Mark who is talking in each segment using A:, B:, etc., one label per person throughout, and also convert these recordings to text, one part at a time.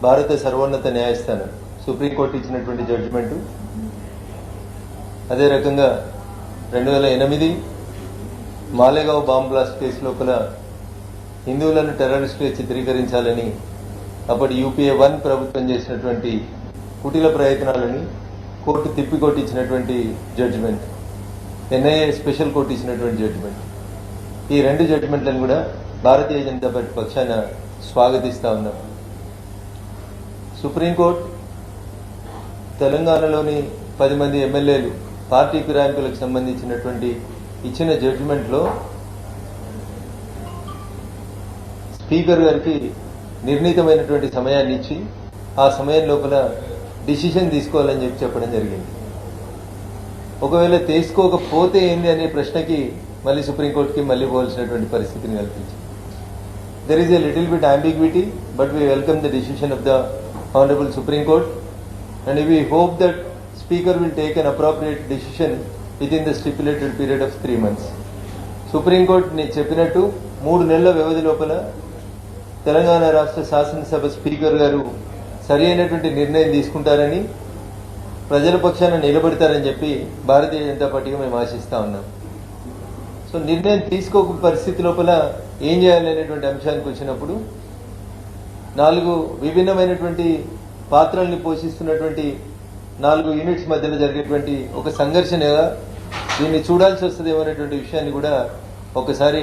A: భారత సర్వోన్నత న్యాయస్థానం సుప్రీంకోర్టు ఇచ్చినటువంటి జడ్జిమెంటు, అదే రకంగా 2008 మాలేగావ్ బాంబ్ బ్లాస్ట్ కేసు లోపల హిందువులను టెర్రరిస్టులుగా చిత్రీకరించాలని అప్పటి యూపీఏ 1 ప్రభుత్వం చేసినటువంటి కుటిల ప్రయత్నాలని కోర్టు తిప్పికొట్టించినటువంటి జడ్జిమెంట్, ఎన్ఐఏ స్పెషల్ కోర్టు ఇచ్చినటువంటి జడ్జిమెంట్. ఈ రెండు జడ్జిమెంట్లను కూడా భారతీయ జనతా పార్టీ పక్షాన స్వాగతిస్తా ఉన్నాం. సుప్రీంకోర్టు తెలంగాణలోని 10 మంది ఎమ్మెల్యేలు పార్టీ ఫిరాయింపులకు సంబంధించినటువంటి ఇచ్చిన జడ్జిమెంట్లో స్పీకర్ గారికి నిర్ణీతమైనటువంటి సమయాన్ని ఇచ్చి ఆ సమయం లోపల డిసిషన్ తీసుకోవాలని చెప్పడం జరిగింది. ఒకవేళ తీసుకోకపోతే ఏంది అనే ప్రశ్నకి మళ్ళీ సుప్రీంకోర్టుకి మళ్ళీ పోవాల్సినటువంటి పరిస్థితిని కల్పించింది. There is a little bit ambiguity, but we welcome the decision of the Honorable Supreme Court, and we hope that Speaker will take an appropriate decision within the stipulated period of 3 months. Supreme Court ni చెప్పినట్టు 3 నెలల వ్యవధి లోపల తెలంగాణ రాష్ట్ర శాసనసభ speaker గారు సరి అయినటువంటి నిర్ణయం తీసుకుంటారని, ప్రజల పక్షాన నిలబడతారని చెప్పి భారతీయ జనతా పార్టీగా మేము ఆశిస్తా ఉన్నాం. సో నిర్ణయం తీసుకోక పరిస్థితి లోపల ఏం చేయాలనేటువంటి అంశానికి వచ్చినప్పుడు 4 విభిన్నమైనటువంటి పాత్రల్ని పోషిస్తున్నటువంటి 4 యూనిట్స్ మధ్యలో జరిగేటువంటి ఒక సంఘర్షణగా దీన్ని చూడాల్సి వస్తుందేమో అనేటువంటి విషయాన్ని కూడా ఒకసారి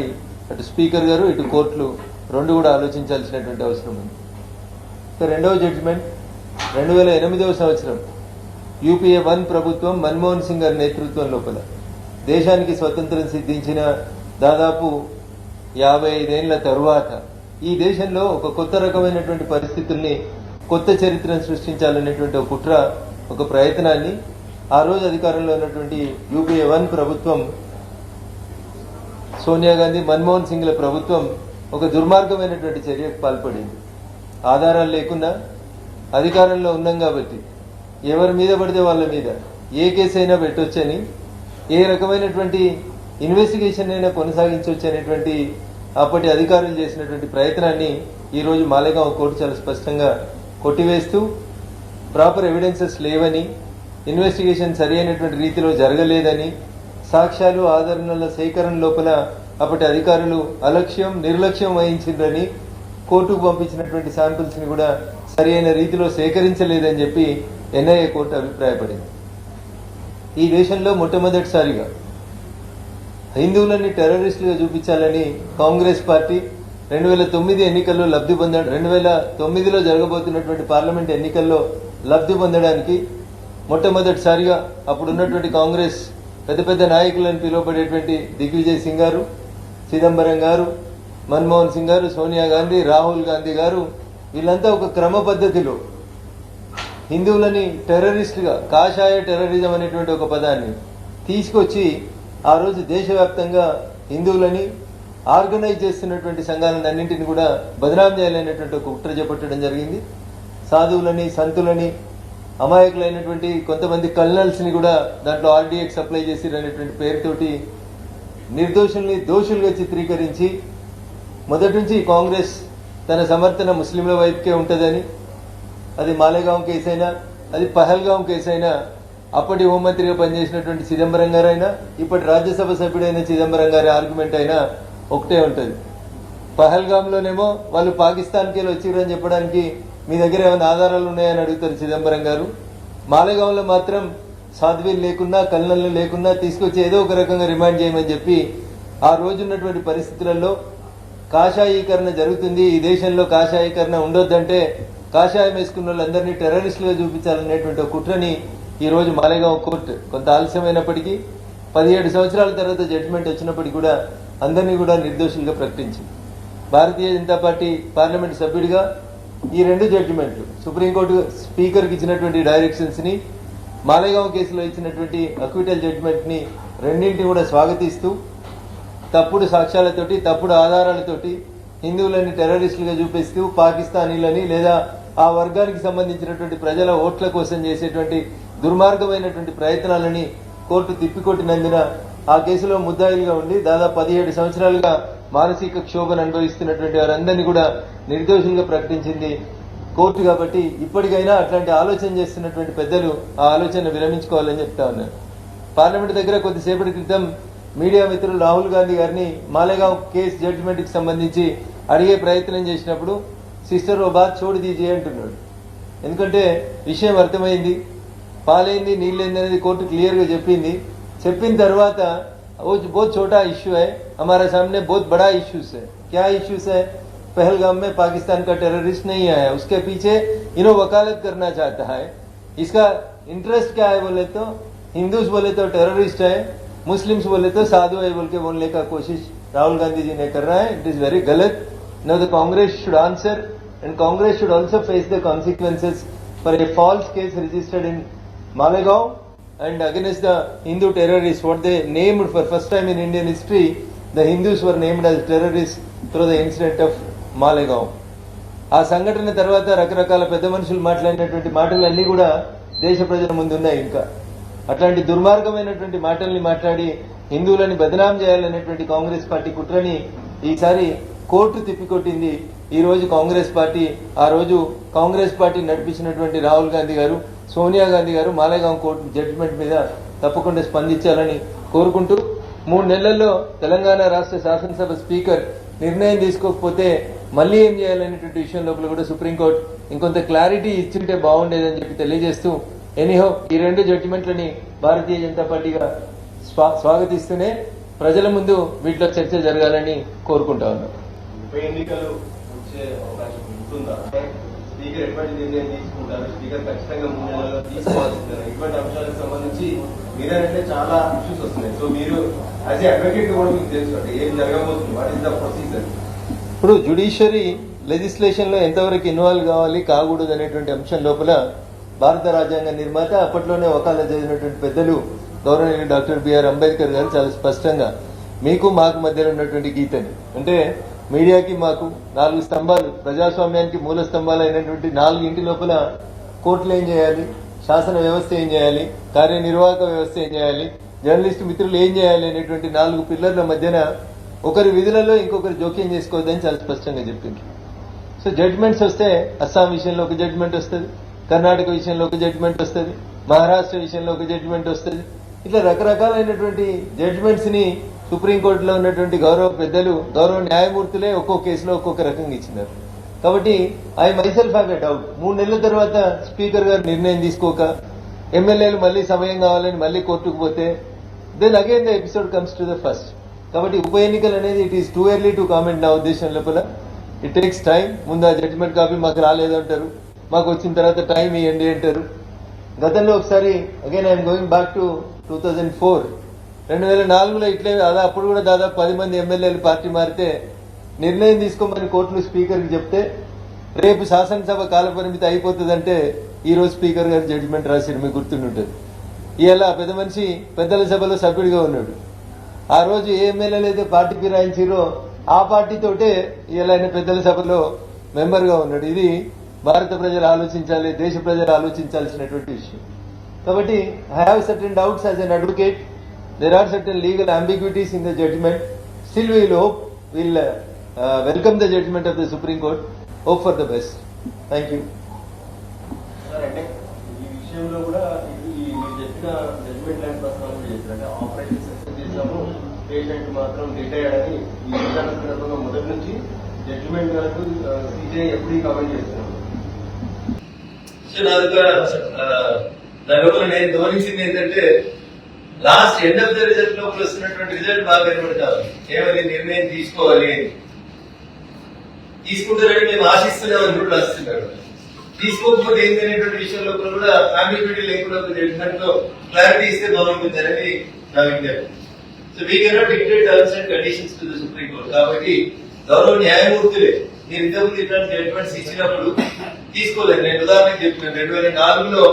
A: అటు స్పీకర్ గారు ఇటు కోర్టులు రెండు కూడా ఆలోచించాల్సినటువంటి అవసరం ఉంది. రెండవ జడ్జిమెంట్ 2008వ సంవత్సరం యూపీఏ 1 ప్రభుత్వం మన్మోహన్ సింగ్ గారి నేతృత్వం లోపల దేశానికి స్వతంత్రం సిద్ధించిన దాదాపు 55 ఏళ్ల తరువాత ఈ దేశంలో ఒక కొత్త రకమైనటువంటి పరిస్థితుల్ని, కొత్త చరిత్రను సృష్టించాలనేటువంటి ఒక కుట్ర, ఒక ప్రయత్నాన్ని ఆ రోజు అధికారంలో ఉన్నటువంటి యూపీఏ 1 ప్రభుత్వం, సోనియా గాంధీ, మన్మోహన్ సింగ్ల ప్రభుత్వం ఒక దుర్మార్గమైనటువంటి చర్యకు పాల్పడింది. ఆధారాలు లేకుండా అధికారంలో ఉన్నాం కాబట్టి ఎవరి మీద పడితే వాళ్ళ మీద ఏ కేసు అయినా పెట్టొచ్చని, ఏ రకమైనటువంటి ఇన్వెస్టిగేషన్ అయినా కొనసాగించవచ్చు అనేటువంటి అప్పటి అధికారులు చేసినటువంటి ప్రయత్నాన్ని ఈ రోజు మాలేగావ్ కోర్టు చాలా స్పష్టంగా కొట్టివేస్తూ, ప్రాపర్ ఎవిడెన్సెస్ లేవని, ఇన్వెస్టిగేషన్ సరి అయినటువంటి రీతిలో జరగలేదని, సాక్ష్యాలు ఆధారాల సేకరణ లోపల అప్పటి అధికారులు అలక్ష్యం, నిర్లక్ష్యం వహించిందని, కోర్టుకు పంపించినటువంటి శాంపిల్స్ ని కూడా సరి అయిన రీతిలో సేకరించలేదని చెప్పి ఎన్ఐఏ కోర్టు అభిప్రాయపడింది. ఈ దేశంలో మొట్టమొదటిసారిగా హిందువులని టెర్రరిస్టులుగా చూపించాలని కాంగ్రెస్ పార్టీ 2009 ఎన్నికల్లో లబ్ధి పొందడం, 2009లో జరగబోతున్నటువంటి పార్లమెంట్ ఎన్నికల్లో లబ్ధి పొందడానికి మొట్టమొదటిసారిగా అప్పుడున్నటువంటి కాంగ్రెస్ పెద్ద పెద్ద నాయకులను పిలువబడేటువంటి దిగ్విజయ్ సింగ్ గారు, చిదంబరం గారు, మన్మోహన్ సింగ్ గారు, సోనియా గాంధీ, రాహుల్ గాంధీ గారు, వీళ్ళంతా ఒక క్రమ పద్ధతిలో హిందువులని టెర్రరిస్టులుగా, కాషాయ టెర్రరిజం అనేటువంటి ఒక పదాన్ని తీసుకొచ్చి ఆ రోజు దేశవ్యాప్తంగా హిందువులని ఆర్గనైజ్ చేస్తున్నటువంటి సంఘాలన్నింటినీ కూడా బదనాం చేయాలనేటువంటి ఒక కుట్ర చేపట్టడం జరిగింది. సాధువులని, సంతులని, అమాయకులైనటువంటి కొంతమంది కల్నల్స్ ని కూడా దాంట్లో ఆర్డీఎక్స్ అప్లై చేసిరనేటువంటి పేరుతోటి నిర్దోషుల్ని దోషులుగా చిత్రీకరించి, మొదటి నుంచి కాంగ్రెస్ తన సమర్థన ముస్లింల వైపుకే ఉంటుందని, అది మాలేగావ్ కేసు అయినా, అది పహల్గావ్ కేసు అయినా, అప్పటి హోంమంత్రిగా పనిచేసినటువంటి చిదంబరం గారైనా, ఇప్పటి రాజ్యసభ సభ్యుడైన చిదంబరం గారి ఆర్గ్యుమెంట్ అయినా ఒకటే ఉంటుంది. పహల్గామ్లోనేమో వాళ్ళు పాకిస్తాన్కి వచ్చిరని చెప్పడానికి మీ దగ్గర ఏమైనా ఆధారాలు ఉన్నాయని అడుగుతారు చిదంబరం గారు. మాలేగావ్లో మాత్రం సాధ్వీలు లేకున్నా, కల్నల్లు లేకున్నా తీసుకొచ్చి ఏదో ఒక రకంగా రిమాండ్ చేయమని చెప్పి ఆ రోజున్నటువంటి పరిస్థితులలో కాషాయీకరణ జరుగుతుంది, ఈ దేశంలో కాషాయీకరణ ఉండొద్దంటే కాషాయం వేసుకున్న వాళ్ళందరినీ టెర్రరిస్టులుగా చూపించాలనేటువంటి ఒక కుట్రని ఈ రోజు మాలేగావ్ కోర్టు కొంత ఆలస్యమైనప్పటికీ 17 సంవత్సరాల తర్వాత జడ్జిమెంట్ వచ్చినప్పటికీ కూడా అందరినీ కూడా నిర్దోషులుగా ప్రకటించింది. భారతీయ జనతా పార్టీ పార్లమెంట్ సభ్యుడిగా ఈ రెండు జడ్జిమెంట్లు, సుప్రీంకోర్టు స్పీకర్కి ఇచ్చినటువంటి డైరెక్షన్స్ ని, మాలేగావ్ కేసులో ఇచ్చినటువంటి అక్విటల్ జడ్జిమెంట్ ని రెండింటిని కూడా స్వాగతిస్తూ, తప్పుడు సాక్ష్యాలతోటి, తప్పుడు ఆధారాలతోటి హిందువులని టెర్రరిస్టులుగా చూపిస్తూ పాకిస్తానీలని లేదా ఆ వర్గానికి సంబంధించినటువంటి ప్రజల ఓట్ల కోసం చేసేటువంటి దుర్మార్గమైనటువంటి ప్రయత్నాలని కోర్టు తిప్పికొట్టినందున ఆ కేసులో ముద్దాయిలుగా ఉండి దాదాపు 17 సంవత్సరాలుగా మానసిక క్షోభను అనుభవిస్తున్నటువంటి వారందరినీ కూడా నిర్దోషులుగా ప్రకటించింది కోర్టు కాబట్టి ఇప్పటికైనా అట్లాంటి ఆలోచన చేస్తున్నటువంటి పెద్దలు ఆ ఆలోచన విరమించుకోవాలని చెప్తా ఉన్నారు. పార్లమెంట్ దగ్గర కొద్దిసేపటి క్రితం మీడియా మిత్రులు రాహుల్ గాంధీ గారిని మాలేగావ్ కేసు జడ్జిమెంట్ కి సంబంధించి అడిగే ప్రయత్నం చేసినప్పుడు సిస్టర్ ఓ బాత్ చోటు దీజియే అంటున్నాడు. ఎందుకంటే విషయం అర్థమైంది, పాలైంది నీళ్ళైంది అనేది కోర్టు క్లియర్ గా చెప్పింది. చెప్పిన తర్వాత वो बहुत छोटा इश्यू है, हमारे सामने बहुत बड़ा इश्यूज है. क्या इश्यूज है? पहलगाम में पाकिस्तान का टेररिस्ट नहीं आया, उसके पीछे इन्हों वकालत करना चाहता है. इसका इंटरेस्ट क्या है बोले तो हिंदूज बोले तो टेररिस्ट है, मुस्लिम्स बोले तो साधु है बोल के बोलने का कोशिश राहुल गांधी जी ने कर रहा है. इट इज वेरी गलत. Now the Congress should answer and Congress should also face the consequences for a false case registered in Malegaon and against the Hindu terrorists. What they named for first time in Indian history, the Hindus were named as terrorists through the incident of Malegaon. ఆ సంఘటన తర్వాత రకరకాల పెద్ద మనుషులు మాట్లాడినటువంటి మాటలన్నీ కూడా దేశ ప్రజల ముందు ఉన్నాయి. ఇంకా అట్లాంటి దుర్మార్గమైనటువంటి మాటల్ని మాట్లాడి హిందువులని బదనాం చేయాలనేటువంటి కాంగ్రెస్ పార్టీ కుట్రని ఈసారి కోర్టు తిప్పికొట్టింది. ఈ రోజు కాంగ్రెస్ పార్టీ, ఆ రోజు కాంగ్రెస్ పార్టీ నడిపించినటువంటి రాహుల్ గాంధీ గారు, సోనియా గాంధీ గారు మాలేగాం కోర్టు జడ్జిమెంట్ మీద తప్పకుండా స్పందించాలని కోరుకుంటూ 3 నెలల్లో తెలంగాణ రాష్ట్ర శాసనసభ స్పీకర్ నిర్ణయం తీసుకోకపోతే మళ్ళీ ఏం చేయాలనేటువంటి విషయం లోపల కూడా సుప్రీంకోర్టు ఇంకొంత క్లారిటీ ఇచ్చింటే బాగుండేదని చెప్పి తెలియజేస్తూ, ఎనీహో ఈ 2 జడ్జిమెంట్లని భారతీయ జనతా పార్టీగా స్వాగతిస్తూనే ప్రజల ముందు వీటిలో చర్చ జరగాలని కోరుకుంటా ఉన్నాం.
B: ఎన్నికలు వచ్చే అవకాశం ఉంటుందా? స్పీకర్ ఎటువంటి నిర్ణయం తీసుకుంటారు? స్పీకర్ ఖచ్చితంగా 3 నెలల్లో తీసుకోవాల్సిందే. ఇటువంటి అంశాలకు సంబంధించి మీరంటే చాలా ఇష్యూస్ వస్తున్నాయి. సో మీరు యాజ్ ఏ అడ్వకేట్ కూడా మీకు తెలుసు అంటే ఏం జరగబోతుంది, వాట్ ఇస్ ద ప్రొసీజర్.
A: ఇప్పుడు జ్యుడిషియరీ లెజిస్లేషన్ లో ఎంతవరకు ఇన్వాల్వ్ కావాలి కాకూడదు అనేటువంటి అంశం లోపల భారత రాజ్యాంగ నిర్మాత అప్పట్లోనే వకాలా చేసినటువంటి పెద్దలు గౌరవనీయులు డాక్టర్ బిఆర్ అంబేద్కర్ గారు చాలా స్పష్టంగా మీకు మాకు మధ్యలో ఉన్నటువంటి గీతని, అంటే మీడియాకి మాకు 4 స్తంభాలు, ప్రజాస్వామ్యానికి మూల స్తంభాలు అయినటువంటి 4 ఇంటి లోపల కోర్టులు ఏం చేయాలి, శాసన వ్యవస్థ ఏం చేయాలి, కార్యనిర్వాహక వ్యవస్థ ఏం చేయాలి, జర్నలిస్టు మిత్రులు ఏం చేయాలి అనేటువంటి 4 పిల్లర్ల మధ్యన ఒకరి విధులలో ఇంకొకరు జోక్యం చేసుకోవద్దని చాలా స్పష్టంగా చెప్పింది. సో జడ్జిమెంట్స్ వస్తే అస్సాం విషయంలో ఒక జడ్జిమెంట్ వస్తుంది, కర్ణాటక విషయంలో ఒక జడ్జిమెంట్ వస్తుంది, మహారాష్ట్ర విషయంలో ఒక జడ్జిమెంట్ వస్తుంది. ఇట్లా రకరకాలైనటువంటి జడ్జిమెంట్స్ ని సుప్రీంకోర్టులో ఉన్నటువంటి గౌరవ పెద్దలు, గౌరవ న్యాయమూర్తులే ఒక్కో కేసులో ఒక్కొక్క రకంగా ఇచ్చినారు. కాబట్టి I myself have a doubt, 3 నెలల తర్వాత స్పీకర్ గారు నిర్ణయం తీసుకోక ఎమ్మెల్యేలు మళ్ళీ సమయం కావాలని మళ్ళీ కోర్టుకు పోతే then again the episode comes to the first. కాబట్టి ఉప ఎన్నికలు అనేది it is too early to comment నా ఉద్దేశం లోపల. It takes time. ముందు ఆ జడ్జిమెంట్ కాపీ మాకు రాలేదంటారు, మాకు వచ్చిన తర్వాత టైం ఇవ్వండి అంటారు. గతంలో ఒకసారి again I'm going back to 2004, 2004లో ఇట్లే అప్పుడు కూడా దాదాపు 10 మంది ఎమ్మెల్యేలు పార్టీ మారితే నిర్ణయం తీసుకోమని కోర్టులు స్పీకర్కి చెప్తే రేపు శాసనసభ కాలపరిమితి అయిపోతుందంటే ఈ రోజు స్పీకర్ గారు జడ్జిమెంట్ రాశారు, మీకు గుర్తుంటుంది. ఇవాళ పెద్ద మనిషి పెద్దల సభలో సభ్యుడిగా ఉన్నాడు. ఆ రోజు ఏ ఎమ్మెల్యేలు అయితే పార్టీకి రాయించారో ఆ పార్టీతోటే ఇవాళ ఆయన పెద్దల సభలో మెంబర్ గా ఉన్నాడు. ఇది భారత ప్రజలు ఆలోచించాలి, దేశ ప్రజలు ఆలోచించాల్సినటువంటి విషయం. కాబట్టి I have certain doubts as an advocate. There are certain legal ambiguities in the judgment. Still we will hope, we'll welcome the judgment of the Supreme Court. Hope for the best. Thank you.
B: Sir, అంటే ఈ విషయంలో కూడా మీరు చెప్పిన judgement లాంటి ప్రస్తావన చేశారంటే operation success చేసాము, పేషెంట్ మాత్రం రిటైర్డ్ అని ఈ విధాన సందర్భంగా మొదటి నుంచి జడ్జిమెంట్ వరకు సిజే ఎప్పుడు కమెంట్ చేస్తున్నాము.
A: సో నాకు నేను గమనించింది ఏంటంటే last end of the result లోపల వస్తున్నటువంటి రిజల్ట్ బాగా కనబడతారు. ఏమని నిర్ణయం తీసుకోవాలి, తీసుకుంటారని మేము ఆశిస్తున్నామని కూడా రాస్తున్నారు. తీసుకోకపోతే ఏంటనేటువంటి విషయం లోపల కూడా అంబిగ్యూటీ లేకుండా జడ్జిమెంట్ లో క్లారిటీ ఇస్తే బాగుంటుంది అనేది నా విజ్ఞప్తి. So we cannot dictate terms and conditions to the supreme court. కాబట్టి గౌరవ న్యాయమూర్తులే మీరు ఇంతకుముందు ఇట్లాంటి జడ్జిమెంట్స్ ఇచ్చినప్పుడు తీసుకోలేదు. నేను ఉదాహరణకు చెప్పినాను, 2004లో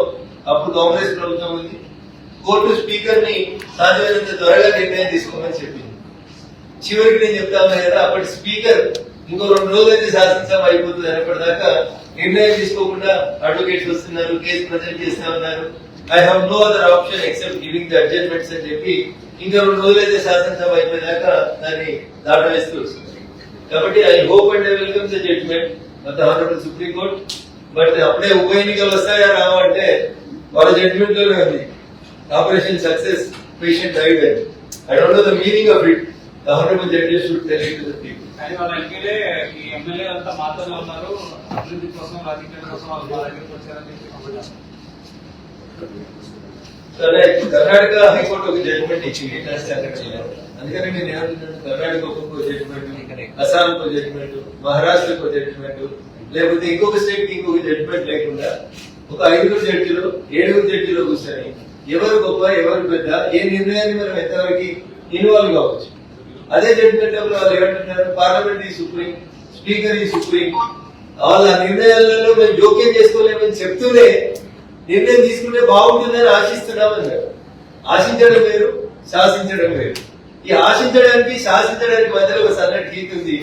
A: అప్పుడు కాంగ్రెస్ ప్రభుత్వం ఉంది, కోర్టు స్పీకర్ ని సాధ్యమైనంత త్వరగా నిర్ణయం తీసుకోమని చెప్పింది. చివరికి నేను చెప్తాను కదా, అప్పటి స్పీకర్ ఇంకో 2 రోజులు అయితే శాసనసభ అయిపోతుంది అనేప్పటిదాకా నిర్ణయం తీసుకోకుండా అడ్వకేట్స్ వస్తున్నారు, కేసు ప్రజెంట్ చేస్తా ఉన్నారు. I have no other option except giving the adjustments అని చెప్పి ఇంకా 2 రోజులైతే శాసనసభ అయిపోయేదాకా దాన్ని దాటవేస్తూ వస్తుంది. కాబట్టి I hope and I welcome the judgement of the honourable Supreme Court. But అప్పుడే ఉప ఎన్నికలు వస్తాయా రావా అంటే వాళ్ళ జడ్జిమెంట్ లోనే ఉంది. Operation success patient died. I don't know the meaning of it. The honourable judges should tell it to the people.
C: కానీ వాళ్ళ ఎమ్మెల్యే అంతా మాత్రమే ఉన్నారు, అభివృద్ధి కోసం రాజకీయాల కోసం వాళ్ళు మా దగ్గరికి వచ్చారని చెప్పి
A: కర్ణాటక హైకోర్టు ఒక జడ్జిమెంట్ ఇచ్చింది. అందుకని నేను ఏమంటున్నాను, కర్ణాటక ఒక జడ్జిమెంట్, అస్సాం ఒక జడ్జిమెంట్, మహారాష్ట్రకు ఒక జడ్జిమెంట్, లేకపోతే ఇంకొక స్టేట్ కి ఇంకొక జడ్జిమెంట్ లేకుండా ఒక 5 జడ్జిలు 7 జడ్జిలో కూర్చొని ఎవరు గొప్ప ఎవరు పెద్ద, ఏ నిర్ణయాన్ని మనం ఎంతవరకు ఇన్వాల్వ్ కావచ్చు. అదే జడ్జిమెంట్ వాళ్ళు ఏమంటున్నారు, పార్లమెంట్ ఈ సుప్రీం, స్పీకర్ ఈ సుప్రీం, వాళ్ళ నిర్ణయాలలో మేము జోక్యం చేసుకోలేమని చెప్తూనే నిర్ణయం తీసుకుంటే బాగుంటుందని ఆశిస్తున్నామన్నారు. ఆశించడం వేరు, శాసించడం వేరు. ఈ ఆశించడానికి శాసించడానికి మధ్యలో ఒక సన్నటి గీత ఉంది.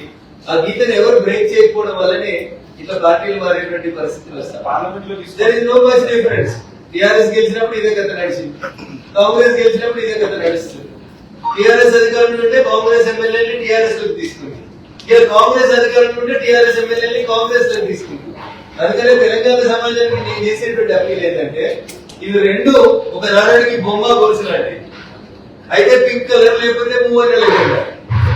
A: ఆ గీతను ఎవరు బ్రేక్ చేయకపోవడం వల్లనే ఇట్లా పార్టీలు మారేటువంటి పరిస్థితులు వస్తాయి.
C: పార్లమెంట్ లో
A: there is no much difference. TRS గెలిచినప్పుడు ఇదే కథ నడిచింది, కాంగ్రెస్ గెలిచినప్పుడు ఇదే కథ నడుస్తుంది. టీఆర్ఎస్ అధికారంలో ఉంటే కాంగ్రెస్ ఎమ్మెల్యేని టీఆర్ఎస్ లోకి తీసుకుంది, ఇక కాంగ్రెస్ అధికారంలో ఉంటే టీఆర్ఎస్ ఎమ్మెల్యేని కాంగ్రెస్ లోకి తీసుకుంది. అందుకనే తెలంగాణ సమాజానికి నేను చేసేటువంటి అప్పీల్ ఏంటంటే, ఇవి రెండు ఒక నారాయణకి బొమ్మ గొలుసులాంటి. అయితే పింక్ కలర్ లేకపోతే మూవన్నెల జెండా,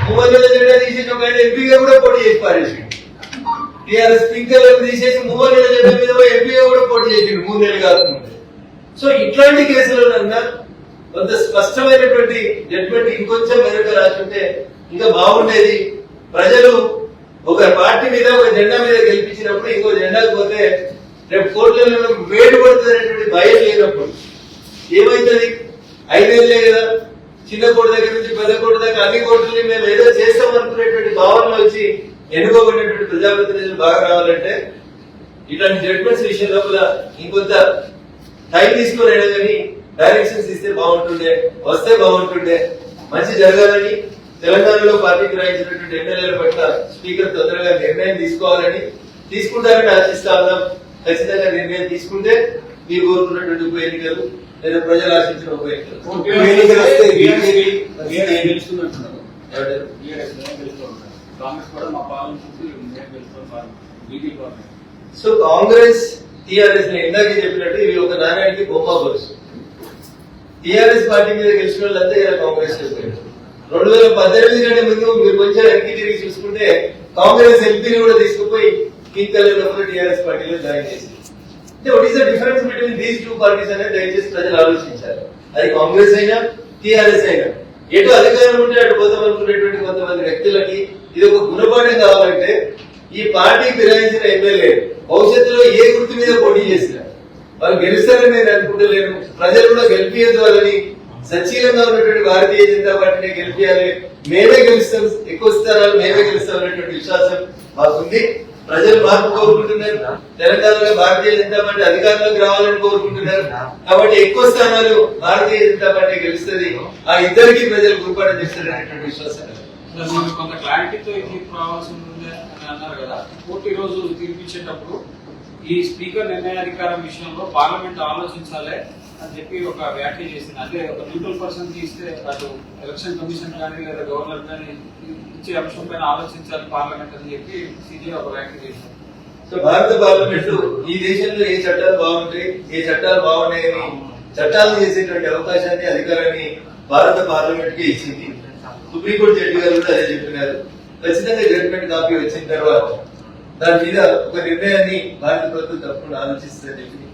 A: మూవన్నెల జెండా తీసేసి ఒక ఆయన ఎంపీగా కూడా పోటీ చేసి పారేసి, టీఆర్ఎస్ పింక్ కలర్ తీసేసి మూవన్నెల జెండా మీద ఎంపీగా కూడా పోటీ చేసిండు 3 నెలలు కాకముందే. సో ఇట్లాంటి కేసులన్నా కొంత స్పష్టమైనటువంటి జడ్జిమెంట్ ఇంకొంచెం మెరుగ్గా రాసుంటే ఇంకా బాగుండేది. ప్రజలు ఒక పార్టీ మీద ఒక జెండా మీద గెలిపించినప్పుడు ఇంకో జెండాకు పోతే రేపు కోర్టులలో వేటు పడుతున్నటువంటి భయం లేనప్పుడు ఏమైతుంది? 5 ఏళ్లే కదా, చిన్న కోర్టు దగ్గర నుంచి పెద్ద కోర్టు దగ్గర అన్ని కోర్టుల్ని మేము ఏదో చేస్తాం అనుకునేటువంటి భావనలో వచ్చి ఎన్నుకోబడినటువంటి ప్రజాప్రతినిధులు బాగా రావాలంటే ఇట్లాంటి జడ్జిమెంట్స్ విషయంలో కూడా ఇంకొంత టైం తీసుకుని అయినా కానీ డైరెక్షన్స్ ఇస్తే బాగుంటుండే, వస్తే బాగుంటుండే, మంచి జరగాలని, తెలంగాణలో పార్టీకి రాయించినటువంటి ఎమ్మెల్యేల పట్ల స్పీకర్ తొందరగా నిర్ణయం తీసుకోవాలని, తీసుకుంటారని ఆశిస్తా ఉన్నాం. ఖచ్చితంగా నిర్ణయం తీసుకుంటే మీరు కోరుకున్నటువంటి ఉప ఎన్నికలు లేదా ప్రజలు ఆశించిన ఉప ఎన్నికలు సో కాంగ్రెస్ టీఆర్ఎస్ ఇందాక చెప్పినట్టు ఇవి ఒక నాణ్యానికి బొమ్మ గొలుసు. టీఆర్ఎస్ పార్టీ మీద గెలిచిన వాళ్ళంతా ఇలా కాంగ్రెస్ 2018 కంటే ముందు మీరు కొంచెం వెనక్కి తిరిగి చూసుకుంటే కాంగ్రెస్ ఎంపీని కూడా తీసుకుపోయి పింక్ కలర్ లో టీఆర్ఎస్ పార్టీలో జాయిన్ చేసింది. అంటే what is the difference between these 2 parties అనేది దయచేసి ప్రజలు ఆలోచించారు. అది కాంగ్రెస్ అయినా టీఆర్ఎస్ అయినా ఎటు అధికారం ఉంటే అటు పోతాం అనుకునేటువంటి కొంతమంది వ్యక్తులకి ఇది ఒక గుణపాఠం కావాలంటే ఈ పార్టీ ఫిరాయించిన ఎమ్మెల్యే భవిష్యత్తులో ఏ గుర్తు మీద పోటీ చేసినా వాళ్ళు గెలుస్తారని నేను అనుకుంటలేను. ప్రజలు కూడా గెలిపియద్దు వాళ్ళని, సచ్చీలంగా ఉన్నటువంటి భారతీయ జనతా పార్టీని గెలిపియాలి, మేమే గెలుస్తాం, ఎక్కువ స్థానాలు మేమే గెలుస్తాం అనేటువంటి విశ్వాసం మాకుంది. ప్రజలు మార్పు కోరుకుంటున్నారు, తెలంగాణలో భారతీయ జనతా పార్టీ అధికారంలోకి రావాలని కోరుకుంటున్నారు. కాబట్టి ఎక్కువ స్థానాలు భారతీయ జనతా పార్టీ గెలుస్తుంది, ఆ ఇద్దరికి ప్రజలు గుర్పాటు చేస్తారు అనేటువంటి విశ్వాసం.
C: కొంత క్లారిటీతో తీర్పు రావాల్సి ఉంది అని అన్నారు కదా. కోర్టు ఈ రోజు తీర్పిచ్చేటప్పుడు ఈ స్పీకర్ నిర్ణయాధికారం విషయంలో పార్లమెంట్ ఆలోచించాలి అని చెప్పి ఒక వ్యాఖ్య చేసింది. అంటే ఒక న్యూట్రల్ పర్సన్ తీస్తే అటు ఎలక్షన్ కమిషన్ కానీ లేదా గవర్నర్ కానీ ఇచ్చే అంశం పైన ఆలోచించాలి పార్లమెంట్ అని చెప్పి సిజే ఒక వ్యాఖ్య చేసింది.
A: సో భారత పార్లమెంట్ ఈ దేశంలో ఏ చట్టాలు బాగుంటాయి, ఏ చట్టాలు బాగున్నాయని చట్టాలు చేసేటువంటి అవకాశాన్ని, అధికారాన్ని భారత పార్లమెంట్ కి ఇచ్చింది. సుప్రీంకోర్టు జడ్జి గారు కూడా అదే చెప్పినారు. ఖచ్చితంగా జడ్జిమెంట్ కాపీ వచ్చిన తర్వాత దాని మీద ఒక నిర్ణయాన్ని భారత ప్రభుత్వం తప్పకుండా ఆలోచిస్తుందని చెప్పి